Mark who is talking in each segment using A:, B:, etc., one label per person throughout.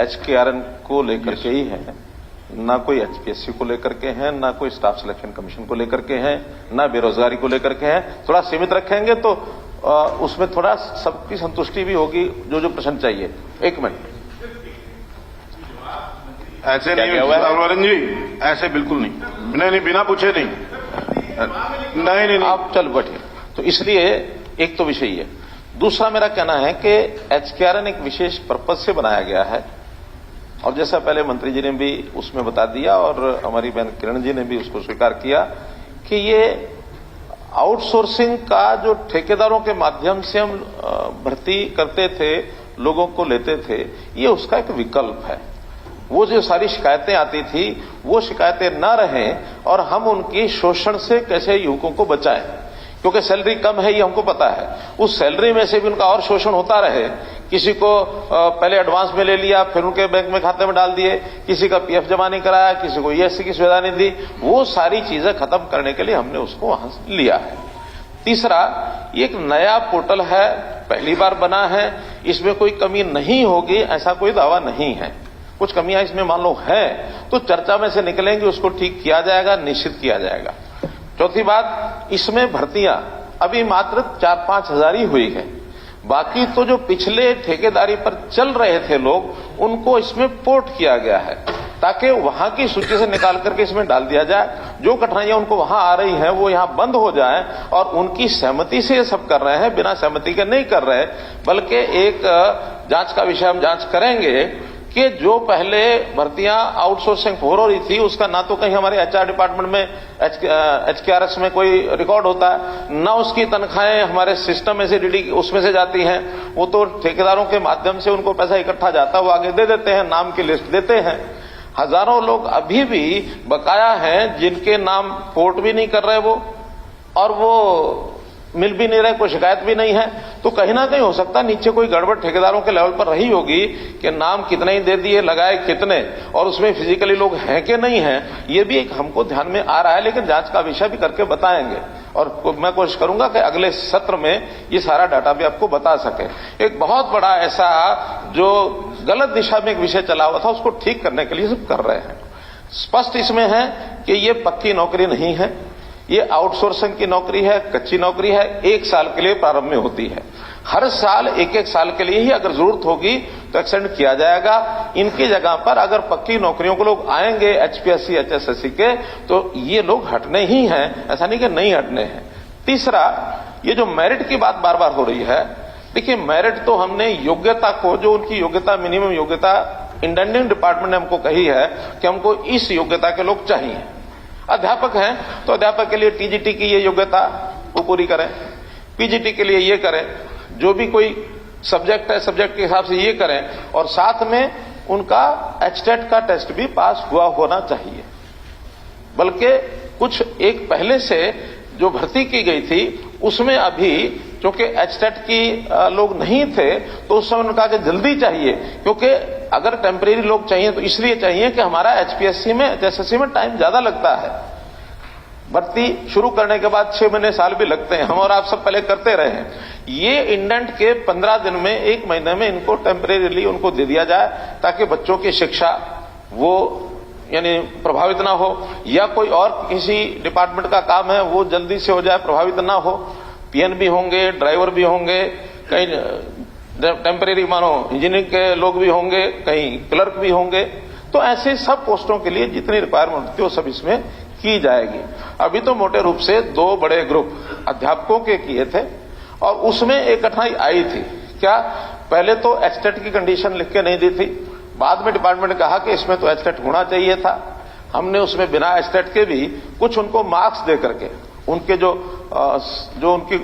A: HKRN को लेकर के ही है, ना कोई HPSC को लेकर के हैं, ना कोई स्टाफ सिलेक्शन कमीशन को लेकर के हैं, ना बेरोजगारी को लेकर के हैं। थोड़ा सीमित रखेंगे तो उसमें थोड़ा सबकी संतुष्टि भी होगी, जो जो प्रश्न चाहिए। एक मिनट,
B: ऐसे नहीं वरुण जी, ऐसे बिल्कुल नहीं, नहीं बिना पूछे नहीं,
A: आप चल बैठिए। तो इसलिए एक तो विषय है। दूसरा मेरा कहना है कि HKRN एक विशेष पर्पज से बनाया गया है, और जैसा पहले मंत्री जी ने भी उसमें बता दिया और हमारी बहन किरण जी ने भी उसको स्वीकार किया कि ये आउटसोर्सिंग का जो ठेकेदारों के माध्यम से हम भर्ती करते थे, लोगों को लेते थे, ये उसका एक विकल्प है। वो जो सारी शिकायतें आती थी वो शिकायतें ना रहें और हम उनकी शोषण से कैसे युवकों को बचाएं, क्योंकि सैलरी कम है ये हमको पता है। उस सैलरी में से भी उनका और शोषण होता रहे। किसी को पहले एडवांस में ले लिया, फिर उनके बैंक में खाते में डाल दिए, किसी का PF जमा नहीं कराया, किसी को ESC की सुविधा नहीं दी। वो सारी चीजें खत्म करने के लिए हमने उसको वहां से लिया है। तीसरा, ये एक नया पोर्टल है, पहली बार बना है, इसमें कोई कमी नहीं होगी ऐसा कोई दावा नहीं है। कुछ कमियां इसमें मान लो है तो चर्चा में से निकलेंगे, उसको ठीक किया जाएगा, निश्चित किया जाएगा। चौथी बात, इसमें भर्तियां अभी मात्र 4-5 हजार ही हुई है। बाकी तो जो पिछले ठेकेदारी पर चल रहे थे लोग, उनको इसमें पोर्ट किया गया है ताकि वहां की सूची से निकाल करके इसमें डाल दिया जाए। जो कठिनाइयां उनको वहां आ रही हैं वो यहां बंद हो जाए, और उनकी सहमति से ये सब कर रहे हैं, बिना सहमति के नहीं कर रहे। बल्कि एक जांच का विषय हम जांच करेंगे कि जो पहले भर्तियां आउटसोर्सिंग हो रही थी उसका ना तो कहीं हमारे HR डिपार्टमेंट में HKRS में कोई रिकॉर्ड होता है, ना उसकी तनख्वाहें हमारे सिस्टम में से DD उसमें से जाती हैं। वो तो ठेकेदारों के माध्यम से उनको पैसा इकट्ठा जाता है, वो आगे दे देते हैं, नाम की लिस्ट देते हैं। हजारों लोग अभी भी बकाया हैं जिनके नाम पोर्ट भी नहीं कर रहे वो, और वो मिल भी नहीं रहे, कोई शिकायत भी नहीं है। तो कहीं ना कहीं हो सकता है नीचे कोई गड़बड़ ठेकेदारों के लेवल पर रही होगी कि नाम कितने ही दे दिए, लगाए कितने, और उसमें फिजिकली लोग हैं कि नहीं हैं, ये भी एक हमको ध्यान में आ रहा है। लेकिन जांच का विषय भी करके बताएंगे, और मैं कोशिश करूंगा कि अगले सत्र में ये सारा डाटा भी आपको बता सके। एक बहुत बड़ा ऐसा जो गलत दिशा में एक विषय चला हुआ था, उसको ठीक करने के लिए सब कर रहे हैं। स्पष्ट इसमें है कि ये पक्की नौकरी नहीं है, ये आउटसोर्सिंग की नौकरी है, कच्ची नौकरी है, 1 साल के लिए प्रारंभ में होती है। हर साल 1-1 साल के लिए ही अगर जरूरत होगी तो एक्सटेंड किया जाएगा। इनकी जगह पर अगर पक्की नौकरियों को लोग आएंगे HPSC HSSC के, तो ये लोग हटने ही हैं, ऐसा नहीं कि नहीं हटने हैं। तीसरा, ये जो मेरिट की बात बार बार हो रही है, देखिए मेरिट तो हमने योग्यता को, जो उनकी योग्यता, मिनिमम योग्यता इंडेंटिंग डिपार्टमेंट ने हमको कही है कि हमको इस योग्यता के लोग चाहिए। अध्यापक हैं तो अध्यापक के लिए TGT की ये योग्यता वो पूरी करें, PGT के लिए ये करें, जो भी कोई सब्जेक्ट है सब्जेक्ट के हिसाब से ये करें, और साथ में उनका HTET का टेस्ट भी पास हुआ होना चाहिए। बल्कि कुछ एक पहले से जो भर्ती की गई थी उसमें अभी क्योंकि HTET की लोग नहीं थे तो उस समय उन्होंने कहा कि जल्दी चाहिए, क्योंकि अगर टेम्परेरी लोग चाहिए तो इसलिए चाहिए कि हमारा HPSC में HSSC में टाइम ज्यादा लगता है। भर्ती शुरू करने के बाद 6 महीने साल भी लगते हैं, हम और आप सब पहले करते रहे हैं। ये इंडेंट के 15 दिन में, 1 महीने में इनको टेम्परेरीली उनको दे दिया जाए ताकि बच्चों की शिक्षा वो यानी प्रभावित ना हो, या कोई और किसी डिपार्टमेंट का काम है वो जल्दी से हो जाए, प्रभावित ना हो। PN भी होंगे, ड्राइवर भी होंगे, कहीं टेम्परेरी मानो इंजीनियरिंग के लोग भी होंगे, कहीं क्लर्क भी होंगे। तो ऐसे सब पोस्टों के लिए जितनी रिक्वायरमेंट होती है वो सब इसमें की जाएगी। अभी तो मोटे रूप से 2 बड़े ग्रुप अध्यापकों के किए थे, और उसमें एक कठिनाई आई थी। क्या? पहले तो HTET की कंडीशन लिख के नहीं दी थी, बाद में डिपार्टमेंट ने कहा कि इसमें तो HTET होना चाहिए था। हमने उसमें बिना HTET के भी कुछ उनको मार्क्स दे करके उनके जो उनकी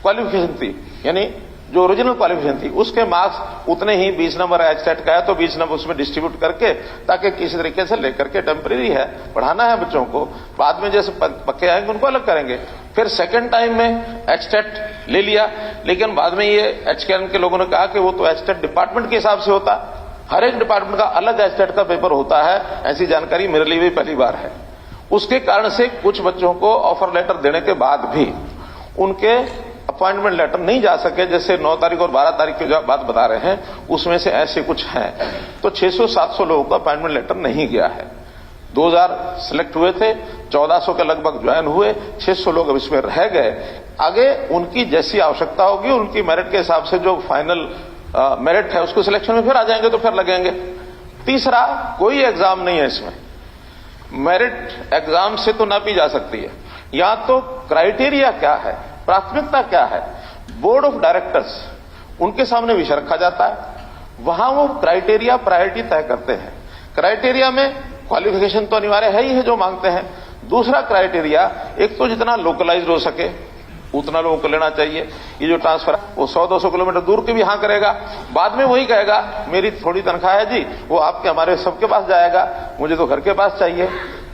A: क्वालिफिकेशन थी, यानी जो ओरिजिनल क्वालिफिकेशन थी उसके मार्क्स उतने ही 20 नंबर HTET का है तो 20 नंबर उसमें डिस्ट्रीब्यूट करके, ताकि किसी तरीके से लेकर के टेम्परेरी है, पढ़ाना है बच्चों को, बाद में जैसे पक्के आएंगे उनको अलग करेंगे। फिर सेकंड टाइम में HTET ले लिया, लेकिन बाद में ये HKRN के लोगों ने कहा कि वो तो HTET डिपार्टमेंट के हिसाब से होता, हर एक डिपार्टमेंट का अलग HTET का पेपर होता है। ऐसी जानकारी मेरे लिए भी पहली बार है। उसके कारण से कुछ बच्चों को ऑफर लेटर देने के बाद भी उनके अपॉइंटमेंट लेटर नहीं जा सके, जैसे 9 तारीख और 12 तारीख की जो बात बता रहे हैं उसमें से ऐसे कुछ हैं, तो 600-700 लोगों का अपॉइंटमेंट लेटर नहीं गया है। 2000 सिलेक्ट हुए थे, 1400 के लगभग ज्वाइन हुए, 600 लोग अब इसमें रह गए। आगे उनकी जैसी आवश्यकता होगी उनकी मेरिट के हिसाब से जो फाइनल मेरिट है उसको सिलेक्शन में फिर आ जाएंगे तो फिर लगेंगे। तीसरा, कोई एग्जाम नहीं है इसमें, मेरिट एग्जाम से तो नापी जा सकती है। या तो क्राइटेरिया क्या है, प्राथमिकता क्या है, बोर्ड ऑफ डायरेक्टर्स उनके सामने विषय रखा जाता है, वहां वो क्राइटेरिया प्रायोरिटी तय करते हैं। क्राइटेरिया में क्वालिफिकेशन तो अनिवार्य है ही है जो मांगते हैं। दूसरा क्राइटेरिया, एक तो जितना लोकलाइज्ड हो सके उतना लोगों को लेना चाहिए। ये जो ट्रांसफर वो 100-200 किलोमीटर दूर के भी हाँ करेगा, बाद में वही कहेगा मेरी थोड़ी तनख्वाह है जी, वो आपके हमारे सबके पास जाएगा, मुझे तो घर के पास चाहिए।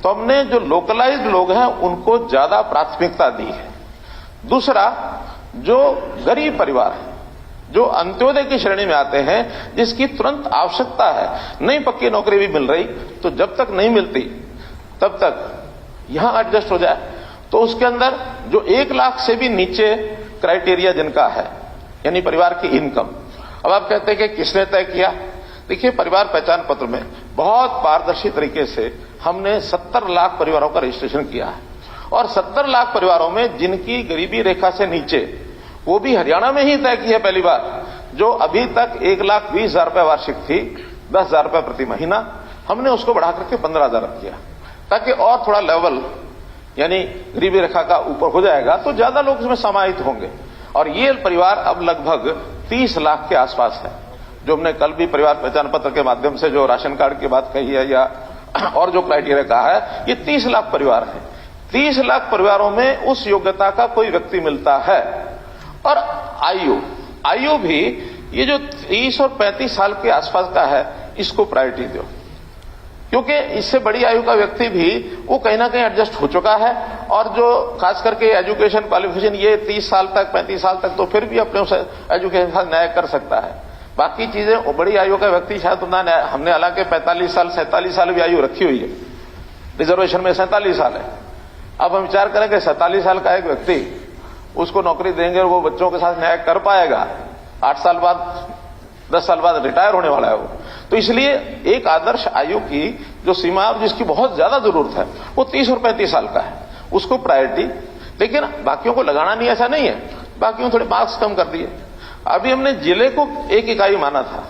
A: तो हमने जो लोकलाइज्ड लोग हैं उनको ज्यादा प्राथमिकता दी है। दूसरा, जो गरीब परिवार है, जो अंत्योदय की श्रेणी में आते हैं, जिसकी तुरंत आवश्यकता है, नहीं पक्की नौकरी भी मिल रही, तो जब तक नहीं मिलती तब तक यहां एडजस्ट हो जाए। तो उसके अंदर जो 1 लाख से भी नीचे क्राइटेरिया जिनका है, यानी परिवार की इनकम। अब आप कहते हैं कि किसने तय किया? देखिए, परिवार पहचान पत्र में बहुत पारदर्शी तरीके से हमने 70 लाख परिवारों का रजिस्ट्रेशन किया है, और 70 लाख परिवारों में जिनकी गरीबी रेखा से नीचे, वो भी हरियाणा में ही तय की है पहली बार। जो अभी तक 1,20,000 रुपए वार्षिक थी, 10,000 रुपए प्रति महीना, हमने उसको बढ़ा करके 15,000 किया, ताकि और थोड़ा लेवल यानी गरीबी रेखा का ऊपर हो जाएगा तो ज्यादा लोग इसमें समाहित होंगे। और ये परिवार अब लगभग 30 लाख के आसपास है। जो हमने कल भी परिवार पहचान पत्र के माध्यम से जो राशन कार्ड की बात कही है या और जो क्राइटेरिया कहा है, ये 30 लाख परिवार है। 30 लाख परिवारों में उस योग्यता का कोई व्यक्ति मिलता है। और आयु भी ये जो 30 और 35 साल के आसपास का है, इसको प्रायोरिटी दो, क्योंकि इससे बड़ी आयु का व्यक्ति भी वो कहीं ना कहीं एडजस्ट हो चुका है। और जो खास करके एजुकेशन क्वालिफिकेशन, ये 30 साल तक 35 साल तक तो फिर भी अपने उस एजुकेशन के साथ न्याय कर सकता है। बाकी चीजें बड़ी आयु का व्यक्ति शायद उतना न्याय, हमने हालांकि 45 साल 47 साल भी आयु रखी हुई है, रिजर्वेशन में 47 साल है। अब हम विचार करें कि 47 साल का एक व्यक्ति, उसको नौकरी देंगे और वो बच्चों के साथ न्याय कर पाएगा? 8 साल बाद 10 साल बाद रिटायर होने वाला है वो। तो इसलिए एक आदर्श आयु की जो सीमा और जिसकी बहुत ज्यादा जरूरत है वो 30 और 35 साल का है, उसको प्रायोरिटी। लेकिन बाकियों को लगाना नहीं, ऐसा नहीं है, बाकियों थोड़े मार्क्स कम कर दिए। अभी हमने जिले को एक इकाई माना था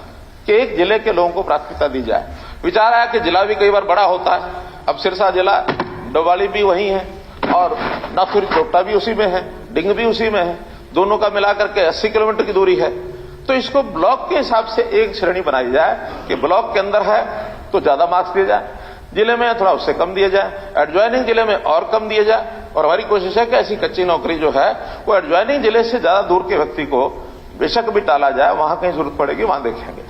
A: कि एक जिले के लोगों को प्राथमिकता दी जाए। विचार आया कि जिला भी कई बार बड़ा होता है। अब सिरसा जिला, डोवाली भी वही है और नाथुर चोपटा भी उसी में है, डिंग भी उसी में है, दोनों का मिलाकर के 80 किलोमीटर की दूरी है। तो इसको ब्लॉक के हिसाब से एक श्रेणी बनाई जाए कि ब्लॉक के अंदर है तो ज्यादा मार्क्स दिए जाए, जिले में थोड़ा उससे कम दिए जाए, एडजॉइनिंग जिले में और कम दिए जाए। और हमारी कोशिश है कि ऐसी कच्ची नौकरी जो है वो एडजॉइनिंग जिले से ज्यादा दूर के व्यक्ति को बेशक भी टाला जाए, वहां कहीं जरूरत पड़ेगी वहां देखेंगे।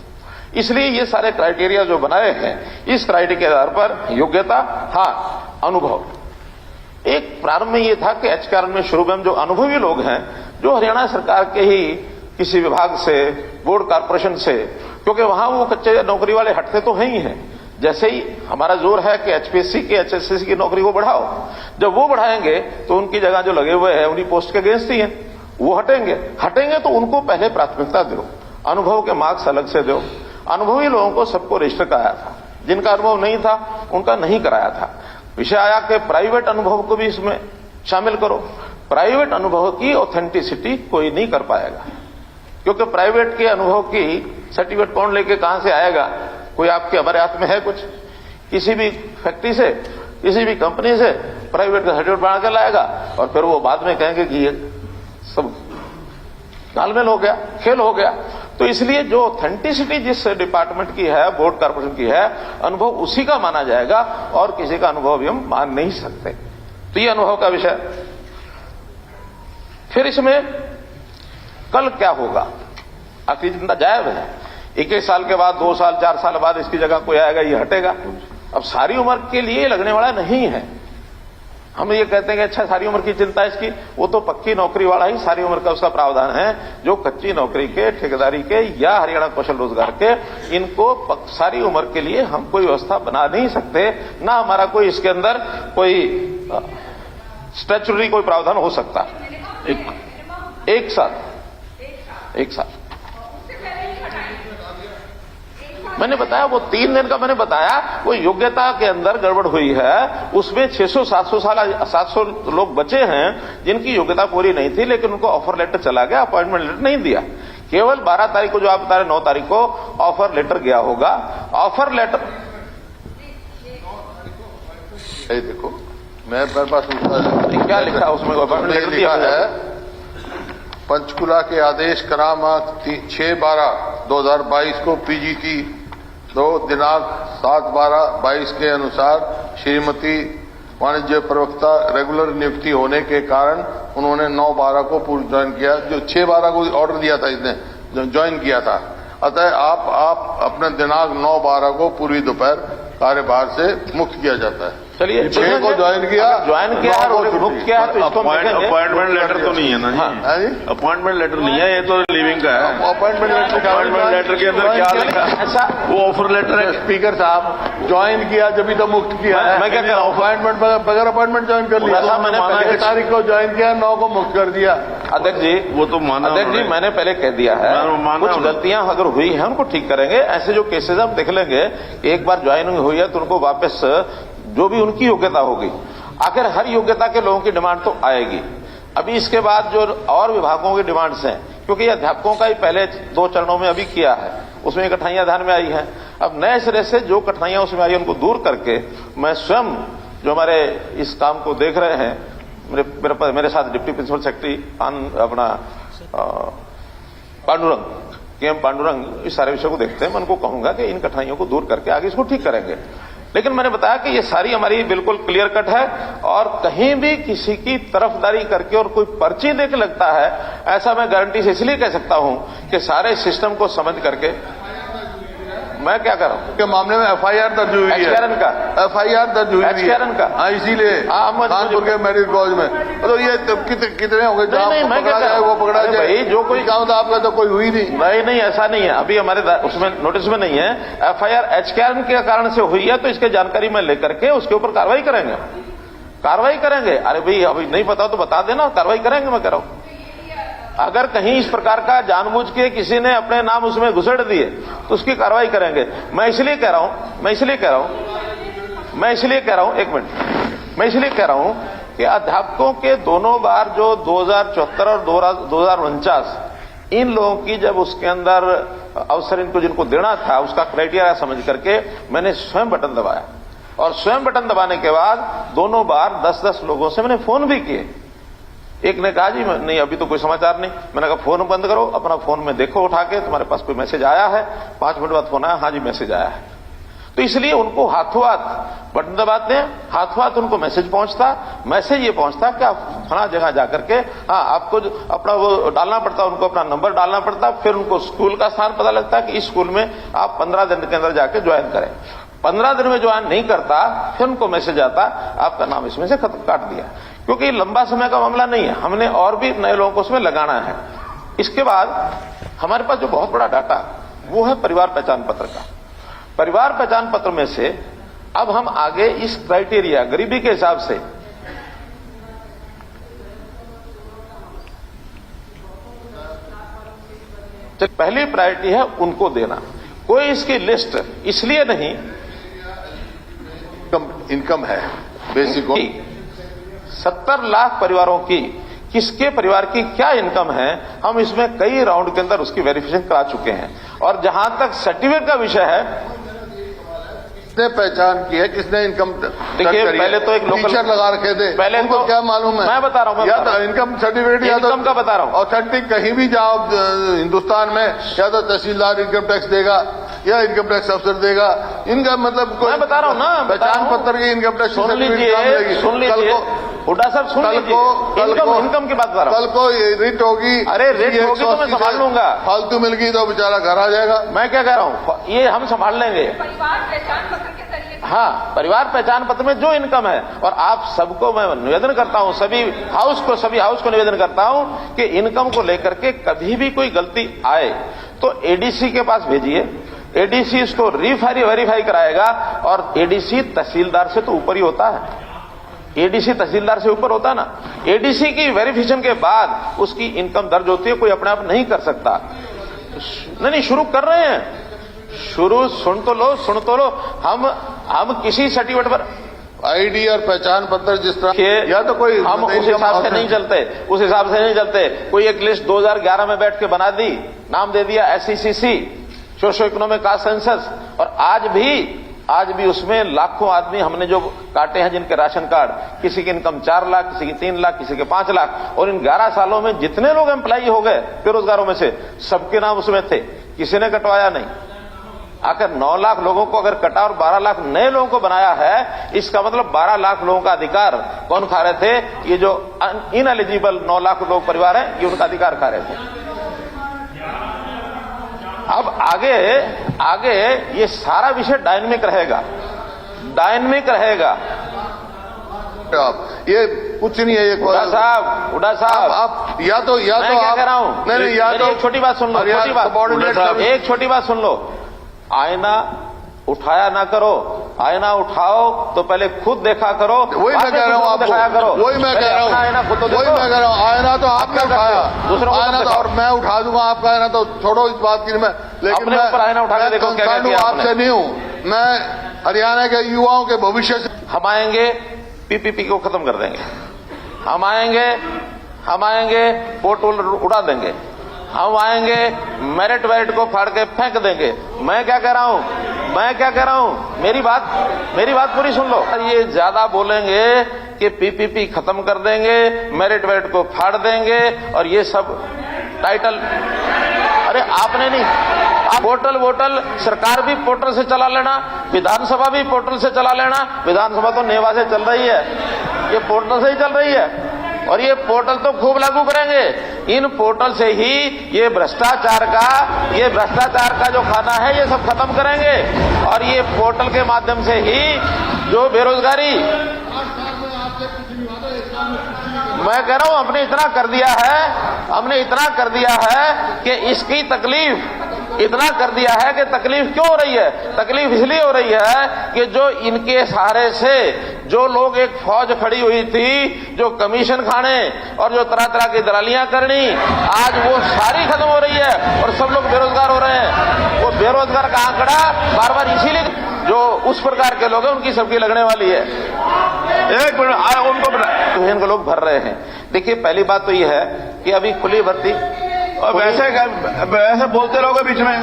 A: इसलिए ये सारे क्राइटेरिया जो बनाए हैं, इस क्राइटेरिया के आधार पर योग्यता, हाँ अनुभव। एक प्रारंभ में ये था कि एचकेआरएन में शुरू में हम जो अनुभवी लोग हैं, जो हरियाणा सरकार के ही किसी विभाग से, बोर्ड कॉर्पोरेशन से, क्योंकि वहां वो कच्चे नौकरी वाले हटते तो हैं ही हैं। जैसे ही हमारा जोर है कि एचपीएससी के, एचएससी की नौकरी को बढ़ाओ, जब वो बढ़ाएंगे तो उनकी जगह जो लगे हुए हैं उन्हीं पोस्ट के अगेंस्ट ही हैं, वो हटेंगे तो उनको पहले प्राथमिकता दो, अनुभव के मार्क्स अलग से दो। अनुभवी लोगों को सबको रजिस्टर कराया था, जिनका अनुभव नहीं था उनका नहीं कराया था। विषय आया कि प्राइवेट अनुभव को भी इसमें शामिल करो। प्राइवेट अनुभव की ऑथेंटिसिटी कोई नहीं कर पाएगा, क्योंकि प्राइवेट के अनुभव की सर्टिफिकेट कौन लेके कहां से आएगा? कोई आपके हमारे हाथ में है कुछ? किसी भी फैक्ट्री से, किसी भी कंपनी से प्राइवेट का सर्टिफिकेट बना के लाएगा और फिर वो बाद में कहेंगे कि ये सब तालमेल हो गया, खेल हो गया। तो इसलिए जो ऑथेंटिसिटी जिस डिपार्टमेंट की है, बोर्ड कॉर्पोरेशन की है, अनुभव उसी का माना जाएगा और किसी का अनुभव भी हम मान नहीं सकते। तो ये अनुभव का विषय। फिर इसमें कल क्या होगा? आखिरी चिंता जायब है। 1-1 साल के बाद, 2 साल 4 साल बाद इसकी जगह कोई आएगा, ये हटेगा। अब सारी उम्र के लिए लगने वाला नहीं है। हम ये कहते हैं कि अच्छा सारी उम्र की चिंता है इसकी, वो तो पक्की नौकरी वाला ही सारी उम्र का उसका प्रावधान है। जो कच्ची नौकरी के, ठेकेदारी के या हरियाणा कौशल रोजगार के, इनको सारी उम्र के लिए हम कोई व्यवस्था बना नहीं सकते, ना हमारा कोई इसके अंदर कोई स्टैच्यूटरी कोई प्रावधान हो सकता। एक साथ मैंने बताया, वो 3 दिन का मैंने बताया, वो योग्यता के अंदर गड़बड़ हुई है। उसमें 600-700 लोग बचे हैं जिनकी योग्यता पूरी नहीं थी, लेकिन उनको ऑफर लेटर चला गया, अपॉइंटमेंट लेटर नहीं दिया। केवल 12 तारीख को, जो आप बता रहे 9 तारीख को ऑफर लेटर गया होगा। ऑफर लेटर
C: देखो, मेरे पास
A: क्या लिखा है उसमें? अपॉइंटमेंट लेटर
C: लिखा है, पंचकुला के आदेश क्रमांक 6/12/2022 को पीजीटी 2 दिनांक 7/12/22 के अनुसार श्रीमती वाणिज्य प्रवक्ता रेगुलर नियुक्ति होने के कारण उन्होंने 9/12 को पूर्व ज्वाइन किया। जो 6/12 को ऑर्डर दिया था, इसने ज्वाइन किया था। अतः आप अपने दिनांक 9/12 को पूर्वी दोपहर कार्यभार से मुक्त किया जाता है।
A: चलिए,
C: 6 को ज्वाइन किया
A: है और मुक्त किया है, तो इसको
B: अपॉइंटमेंट लेटर तो नहीं है ना जी? अपॉइंटमेंट लेटर नहीं है, ये तो लिविंग का है।
C: अपॉइंटमेंट
B: लेटर के अंदर क्या लिखा है?
A: ऐसा
B: वो ऑफर लेटर है।
C: स्पीकर साहब, ज्वाइन किया जब भी तो मुक्त किया है।
A: मैं क्या कह रहा हूँ,
C: अपॉइंटमेंट बगैर अपॉइंटमेंट ज्वाइन कर लिया।
A: ऐसा मैंने पहले
C: 1 तारीख को ज्वाइन किया, 9 को मुक्त कर दिया।
A: अध्यक्ष जी,
B: वो तो माना
A: अध्यक्ष जी, मैंने पहले कह दिया है, कुछ गलतियां अगर हुई हैं उनको ठीक करेंगे। ऐसे जो केसेस हम देख लेंगे, एक बार ज्वाइनिंग हुई है तो उनको वापस जो भी उनकी योग्यता होगी, आखिर हर योग्यता के लोगों की डिमांड तो आएगी। अभी इसके बाद जो और विभागों की डिमांड्स हैं, क्योंकि अध्यापकों का ही पहले 2 चरणों में अभी किया है, उसमें कठिनाइयां ध्यान में आई हैं। अब नए सिरे से जो कठिनाइयां उसमें आई उनको दूर करके मैं स्वयं, जो हमारे इस काम को देख रहे हैं, मेरे साथ डिप्टी प्रिंसिपल सेक्रेटरी अपना पांडुरंग, KM पांडुरंग, इस सारे विषय को देखते हैं। मैं उनको कहूंगा कि इन कठिनाइयों को दूर करके आगे इसको ठीक करेंगे। लेकिन मैंने बताया कि ये सारी हमारी बिल्कुल क्लियर कट है, और कहीं भी किसी की तरफदारी करके और कोई पर्ची देके लगता है, ऐसा मैं गारंटी से इसलिए कह सकता हूं कि सारे सिस्टम को समझ करके मैं क्या कर रहा हूं
C: के मामले में FIR दर्ज हुई है।
A: HKRN का
C: FIR दर्ज हुई है।
A: HKRN का,
C: हाँ, इसीलिए कानपुर के मेडिकल कॉलेज में। तो ये कितने होंगे जहां पकड़ा जाए वो पकड़ा जाए?
A: जो कोई
C: काम आपका तो कोई हुई नहीं।
A: ऐसा नहीं है। अभी हमारे उसमें नोटिस में नहीं है। FIR HKRN के कारण से हुई है, तो इसकी जानकारी मैं लेकर के उसके ऊपर कार्रवाई करेंगे। अरे भाई, अभी नहीं पता तो बता देना, कार्रवाई करेंगे। मैं कह रहा हूं, अगर कहीं इस प्रकार का जानबूझ के किसी ने अपने नाम उसमें घुसेड़ दिए तो उसकी कार्रवाई करेंगे। मैं इसलिए कह रहा हूं कि अध्यापकों के दोनों बार जो 2074 और 2049, इन लोगों की जब उसके अंदर अवसर इनको जिनको देना था, उसका क्राइटेरिया समझ करके मैंने स्वयं बटन दबाया, और स्वयं बटन दबाने के बाद दोनों बार 10-10 लोगों से मैंने फोन भी किए। एक ने कहा जी नहीं, अभी तो कोई समाचार नहीं। मैंने कहा फोन बंद करो, अपना फोन में देखो उठा के, तुम्हारे पास कोई मैसेज आया है? 5 मिनट बाद फोन आया, हाँ जी मैसेज आया है। तो इसलिए उनको हाथों हाथ बटन दबाते हैं, हाथों हाथ उनको मैसेज ये पहुंचता कि आप फला जगह जाकर के, हाँ, आपको अपना वो डालना पड़ता, उनको अपना नंबर डालना पड़ता, फिर उनको स्कूल का स्थान पता लगता कि इस स्कूल में आप 15 दिन के अंदर जाके ज्वाइन करें। 15 दिन में ज्वाइन नहीं करता, फिर उनको मैसेज आता आपका नाम इसमें से काट दिया। क्योंकि लंबा समय का मामला नहीं है, हमने और भी नए लोगों को उसमें लगाना है। इसके बाद हमारे पास जो बहुत बड़ा डाटा वो है परिवार पहचान पत्र का। परिवार पहचान पत्र में से अब हम आगे इस क्राइटेरिया गरीबी के हिसाब से पहली प्रायोरिटी है उनको देना। कोई इसकी लिस्ट इसलिए नहीं,
C: इनकम है बेसिक
A: 70 लाख परिवारों की, किसके परिवार की क्या इनकम है, हम इसमें कई राउंड के अंदर उसकी वेरिफिकेशन करा चुके हैं। और जहां तक सर्टिफिकेट का विषय है,
C: किसने पहचान की है, किसने इनकम,
A: देखिए पहले तो एक लोकल
C: टीचर लगा रखे थे,
A: पहले
C: उनको
A: तो
C: क्या मालूम है?
A: मैं बता रहा हूं,
C: या तो इनकम सर्टिफिकेट, या तो
A: इनकम का बता रहा हूं,
C: ऑथेंटिक कहीं भी जाओ हिंदुस्तान में, या तो तहसीलदार इनकम टैक्स देगा या इनकम टैक्स अफसर देगा। इनका मतलब
A: मैं बता रहा हूं ना,
C: पहचान पत्र की इनकम टैक्स
A: सुन लीजिए हुड्डा साहब, सुन लीजिए, इनकम की बात कर रहा हूं।
C: कल को रिट होगी,
A: अरे रिट होगी तो मैं संभाल लूंगा।
C: फालतू मिल गई तो बेचारा घर आ जाएगा।
A: मैं क्या कह रहा हूं, ये हम संभाल लेंगे।
D: परिवार पहचान पत्र के जरिए,
A: हाँ, परिवार पहचान पत्र में जो इनकम है, और आप सबको मैं निवेदन करता हूं, सभी हाउस को निवेदन करता हूं कि इनकम को लेकर के कभी भी कोई गलती आए तो एडीसी के पास भेजिए। एडीसी इसको वेरीफाई कराएगा, और एडीसी तहसीलदार से तो ऊपर ही होता है। एडीसी तहसीलदार से ऊपर होता है ना। एडीसी की वेरिफिकेशन के बाद उसकी इनकम दर्ज होती है, कोई अपने आप नहीं कर सकता। नहीं, शुरू कर रहे हैं, शुरू सुन तो लो। हम किसी सर्टिफिकेट पर
C: आईडी और पहचान पत्र जिस तरह या तो कोई
A: हम उस हिसाब से नहीं चलते, कोई एक लिस्ट 2011 में बैठ के बना दी, नाम दे दिया SECC, socio economic caste census, और आज भी उसमें लाखों आदमी हमने जो काटे हैं जिनके राशन कार्ड, किसी की इनकम 4 लाख, किसी की 3 लाख, किसी के 5 लाख, और इन 11 सालों में जितने लोग एम्प्लॉई हो गए बेरोजगारों में से, सबके नाम उसमें थे, किसी ने कटवाया नहीं। आखिर 9 लाख लोगों को अगर कटा और 12 लाख नए लोगों को बनाया है, इसका मतलब 12 लाख लोगों का अधिकार कौन खा रहे थे? ये जो इनएलिजिबल 9 लाख लोग परिवार हैं, ये उनका अधिकार खा रहे थे। अब आगे ये सारा विषय डायनेमिक रहेगा।
C: ये कुछ नहीं है, ये
A: हुड्डा साहब
C: आप या तो
A: मैं क्या कह रहा हूं?
C: नहीं, या तो
A: एक छोटी बात सुन लो, एक छोटी बात सुन लो। आईना उठाया ना करो, आईना उठाओ तो पहले खुद देखा करो,
C: वही मैं कह रहा हूं आपको, वही मैं कह रहा हूं,
A: आईना खुद तो देखो।
C: वही मैं कह रहा हूं, आईना तो आपने उठाया,
A: दूसरों को
C: आईना तो, और मैं उठा दूंगा आपका आईना, तो छोड़ो इस बात की। मैं लेकिन
A: अपने ऊपर आईना उठा के देखो, क्या किया
C: आपसे नहीं हूं, मैं हरियाणा के युवाओं के भविष्य से।
A: हम आएंगे, PPP को खत्म कर देंगे, हम आएंगे पोर्ट उड़ा देंगे, हम आएंगे मेरिट वेरिट को फाड़ के फेंक देंगे। मैं क्या कह रहा हूं, मेरी बात पूरी सुन लो। ये ज्यादा बोलेंगे कि PPP खत्म कर देंगे, मेरिट वेरिट को फाड़ देंगे, और ये सब टाइटल, अरे आपने नहीं, आप पोर्टल सरकार भी पोर्टल से चला लेना, विधानसभा भी पोर्टल से चला लेना। विधानसभा तो नेवा से चल रही है, ये पोर्टल से ही चल रही है, और ये पोर्टल तो खूब लागू करेंगे। इन पोर्टल से ही ये भ्रष्टाचार का जो खाना है, ये सब खत्म करेंगे, और ये पोर्टल के माध्यम से ही जो बेरोजगारी, मैं कह रहा हूं, हमने इतना कर दिया है कि इसकी तकलीफ इतना कर दिया है कि तकलीफ क्यों हो रही है? तकलीफ इसलिए हो रही है कि जो इनके सहारे से जो लोग, एक फौज खड़ी हुई थी जो कमीशन खाने और जो तरह तरह की दलालियां करनी, आज वो सारी खत्म हो रही है और सब लोग बेरोजगार हो रहे हैं। वो बेरोजगार का आंकड़ा बार बार इसीलिए, जो उस प्रकार के लोग हैं उनकी सबकी लगने वाली है। एक मिनट, उनको तो इनको लोग भर रहे हैं। देखिए, पहली बात तो ये है कि अभी खुली भर्ती,
B: और वैसे बोलते रहोगे बीच में,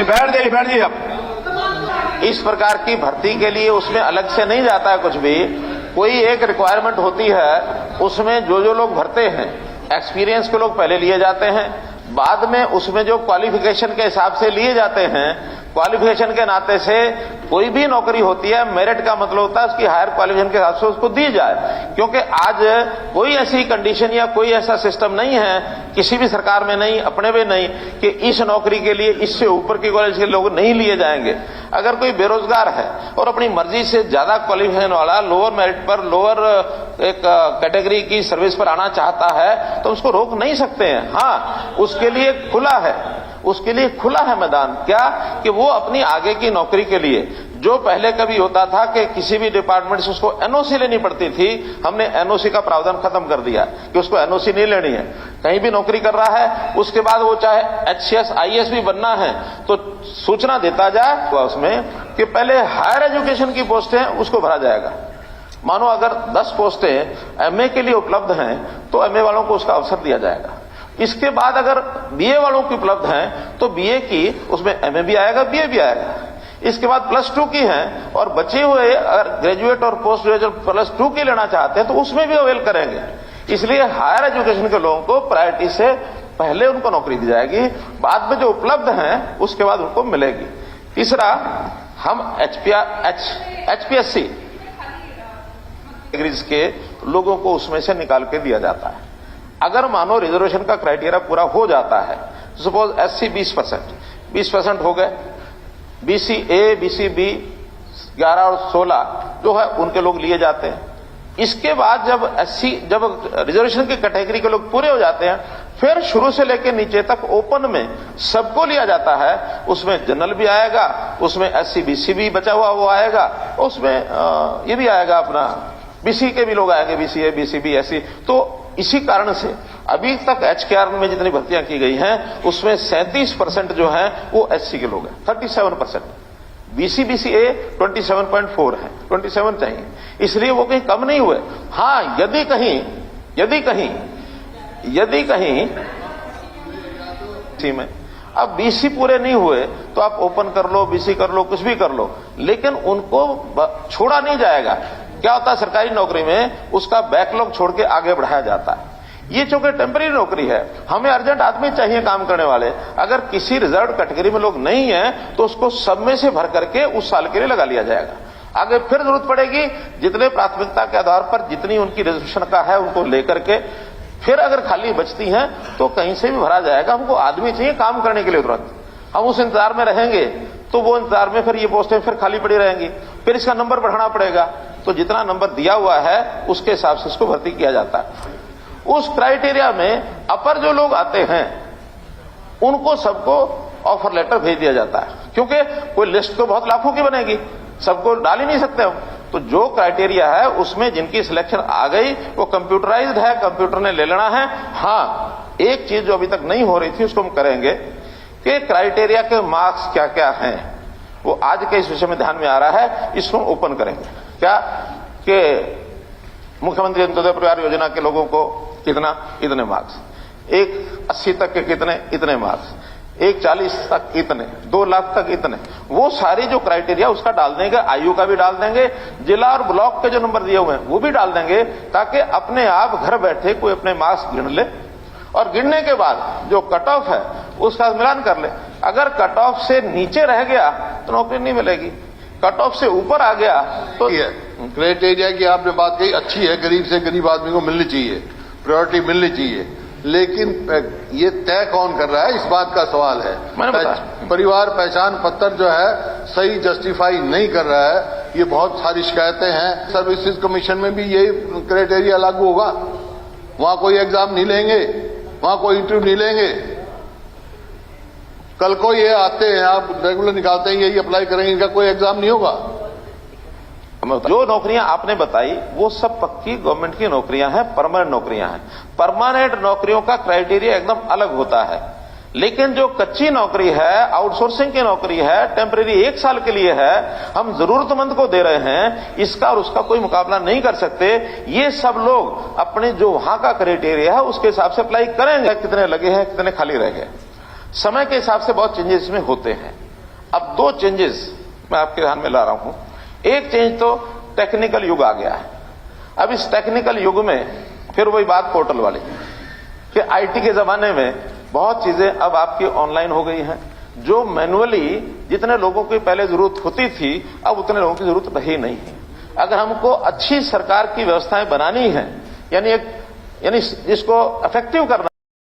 B: बैठ जाइए आप।
A: इस प्रकार की भर्ती के लिए उसमें अलग से नहीं जाता है कुछ भी, कोई एक रिक्वायरमेंट होती है, उसमें जो लोग भरते हैं, एक्सपीरियंस के लोग पहले लिए जाते हैं, बाद में उसमें जो क्वालिफिकेशन के हिसाब से लिए जाते हैं, क्वालिफिकेशन के नाते से कोई भी नौकरी होती है, मेरिट का मतलब होता है उसकी हायर क्वालिफिकेशन के हिसाब से उसको दी जाए। क्योंकि आज कोई ऐसी कंडीशन या कोई ऐसा सिस्टम नहीं है, किसी भी सरकार में नहीं, अपने में नहीं, कि इस नौकरी के लिए इससे ऊपर की कॉलेज के लोग नहीं लिए जाएंगे। अगर कोई बेरोजगार है और अपनी मर्जी से ज्यादा क्वालिफिकेशन वाला लोअर मेरिट पर, लोअर एक कैटेगरी की सर्विस पर आना चाहता है, तो उसको रोक नहीं सकते हैं। हाँ, उसके लिए खुला है मैदान, क्या कि वो अपनी आगे की नौकरी के लिए, जो पहले कभी होता था कि किसी भी डिपार्टमेंट से उसको एनओसी लेनी पड़ती थी, हमने एनओसी का प्रावधान खत्म कर दिया कि उसको एनओसी नहीं लेनी है। कहीं भी नौकरी कर रहा है, उसके बाद वो चाहे HCS IAS भी बनना है तो सूचना देता जाए उसमें कि पहले हायर एजुकेशन की पोस्टें उसको भरा जाएगा। मानो अगर 10 पोस्टें MA के लिए उपलब्ध हैं तो MA वालों को उसका अवसर दिया जाएगा। इसके बाद अगर BA वालों की उपलब्ध हैं तो BA की उसमें MA भी आएगा, BA भी आएगा। इसके बाद +2 की हैं और बचे हुए अगर ग्रेजुएट और पोस्ट ग्रेजुएट +2 की लेना चाहते हैं तो उसमें भी अवेल करेंगे। इसलिए हायर एजुकेशन के लोगों को प्रायोरिटी से पहले उनको नौकरी दी जाएगी, बाद में जो उपलब्ध हैं उसके बाद उनको मिलेगी। तीसरा, हम HPSC डिग्रीज के लोगों को उसमें से निकाल के दिया जाता है। अगर मानो रिजर्वेशन का क्राइटेरिया पूरा हो जाता है, सपोज SC 20% हो गए, BC A, BC B 11 और 16 जो है उनके लोग लिए जाते हैं। इसके बाद जब रिजर्वेशन की कैटेगरी के लोग पूरे हो जाते हैं, फिर शुरू से लेकर नीचे तक ओपन में सबको लिया जाता है। उसमें जनरल भी आएगा, उसमें SC BC भी बचा हुआ वो आएगा, उसमें ये भी आएगा अपना बीसी के भी लोग आएंगे, बीसीए, बीसीबी, ऐसी। तो इसी कारण से अभी तक एचकेआर में जितनी भर्तियां की गई हैं उसमें 37% जो है वो एससी के लोग हैं, 37%। बीसी बीसीए 27.4 है, 27 चाहिए, इसलिए वो कहीं कम नहीं हुए। हाँ, यदि कहीं में अब बीसी पूरे नहीं हुए तो आप ओपन कर लो, बीसी कर लो, कुछ भी कर लो, लेकिन उनको छोड़ा नहीं जाएगा। क्या होता है सरकारी नौकरी में, उसका बैकलॉग छोड़ के आगे बढ़ाया जाता है। ये चूंकि टेम्पररी नौकरी है, हमें अर्जेंट आदमी चाहिए काम करने वाले। अगर किसी रिजर्व कैटेगरी में लोग नहीं है तो उसको सब में से भर करके उस साल के लिए लगा लिया जाएगा। आगे फिर जरूरत पड़ेगी, जितने प्राथमिकता के आधार पर जितनी उनकी रिजर्वेशन का है उनको लेकर के फिर अगर खाली बचती हैं तो कहीं से भी भरा जाएगा। हमको आदमी चाहिए काम करने के लिए तुरंत। हम उस इंतजार में रहेंगे तो वो इंतजार में फिर ये पोस्टें फिर खाली पड़ी रहेंगी, फिर इसका नंबर बढ़ाना पड़ेगा। तो जितना नंबर दिया हुआ है उसके हिसाब से इसको भर्ती किया जाता है। उस क्राइटेरिया में अपर जो लोग आते हैं उनको सबको ऑफर लेटर भेज दिया जाता है, क्योंकि कोई लिस्ट तो बहुत लाखों की बनेगी, सबको डाल ही नहीं सकते हम। तो जो क्राइटेरिया है उसमें जिनकी सिलेक्शन आ गई वो कंप्यूटराइज्ड है, कंप्यूटर ने ले लेना है। हाँ, एक चीज जो अभी तक नहीं हो रही थी उसको हम करेंगे कि क्राइटेरिया के मार्क्स क्या क्या हैं, वो आज के इस विषय में ध्यान में आ रहा है, इसको ओपन करेंगे। क्या कि मुख्यमंत्री अंत्योदय परिवार योजना के लोगों को कितना, इतने मार्क्स, एक 80 तक के कितने, इतने मार्क्स, एक 40 तक इतने, 2 लाख तक इतने, वो सारी जो क्राइटेरिया उसका डाल देंगे, आयु का भी डाल देंगे, जिला और ब्लॉक के जो नंबर दिए हुए हैं वो भी डाल देंगे, ताकि अपने आप घर बैठे कोई अपने मार्क्स गिन ले और गिनने के बाद जो कट ऑफ है उसका मिलान कर ले। अगर कट ऑफ से नीचे रह गया तो नौकरी नहीं मिलेगी, कट ऑफ से ऊपर आ गया तो
C: क्राइटेरिया की आपने बात कही अच्छी है, गरीब से गरीब आदमी को मिलनी चाहिए, प्रायोरिटी मिलनी चाहिए, लेकिन ये तय कौन कर रहा है, इस बात का सवाल है। परिवार पहचान पत्र जो है सही जस्टिफाई नहीं कर रहा है, ये बहुत सारी शिकायतें हैं। सर्विसेज कमीशन में भी यही क्राइटेरिया लागू होगा, वहां कोई एग्जाम नहीं लेंगे, वहां कोई इंटरव्यू नहीं लेंगे। कल को ये आते हैं, आप रेगुलर निकालते हैं, यही अप्लाई करेंगे, इनका कोई एग्जाम नहीं होगा।
A: जो नौकरियां आपने बताई वो सब पक्की गवर्नमेंट की नौकरियां हैं, परमानेंट नौकरियां हैं। परमानेंट नौकरियों का क्राइटेरिया एकदम अलग होता है, लेकिन जो कच्ची नौकरी है, आउटसोर्सिंग की नौकरी है, टेम्परेरी 1 साल के लिए है, हम जरूरतमंद को दे रहे हैं, इसका और उसका कोई मुकाबला नहीं कर सकते। ये सब लोग अपने जो वहां का क्राइटेरिया है उसके हिसाब से अप्लाई करेंगे, कितने लगे हैं, कितने खाली रह गए। समय के हिसाब से बहुत चेंजेस में होते हैं। अब 2 चेंजेस मैं आपके ध्यान में ला रहा हूं। एक चेंज तो टेक्निकल युग आ गया है। अब इस टेक्निकल युग में फिर वही बात पोर्टल वाली कि आईटी के जमाने में बहुत चीजें अब आपकी ऑनलाइन हो गई हैं। जो मैनुअली जितने लोगों की पहले जरूरत होती थी अब उतने लोगों की जरूरत रही नहीं है। अगर हमको अच्छी सरकार की व्यवस्थाएं बनानी है, यानी जिसको इफेक्टिव करना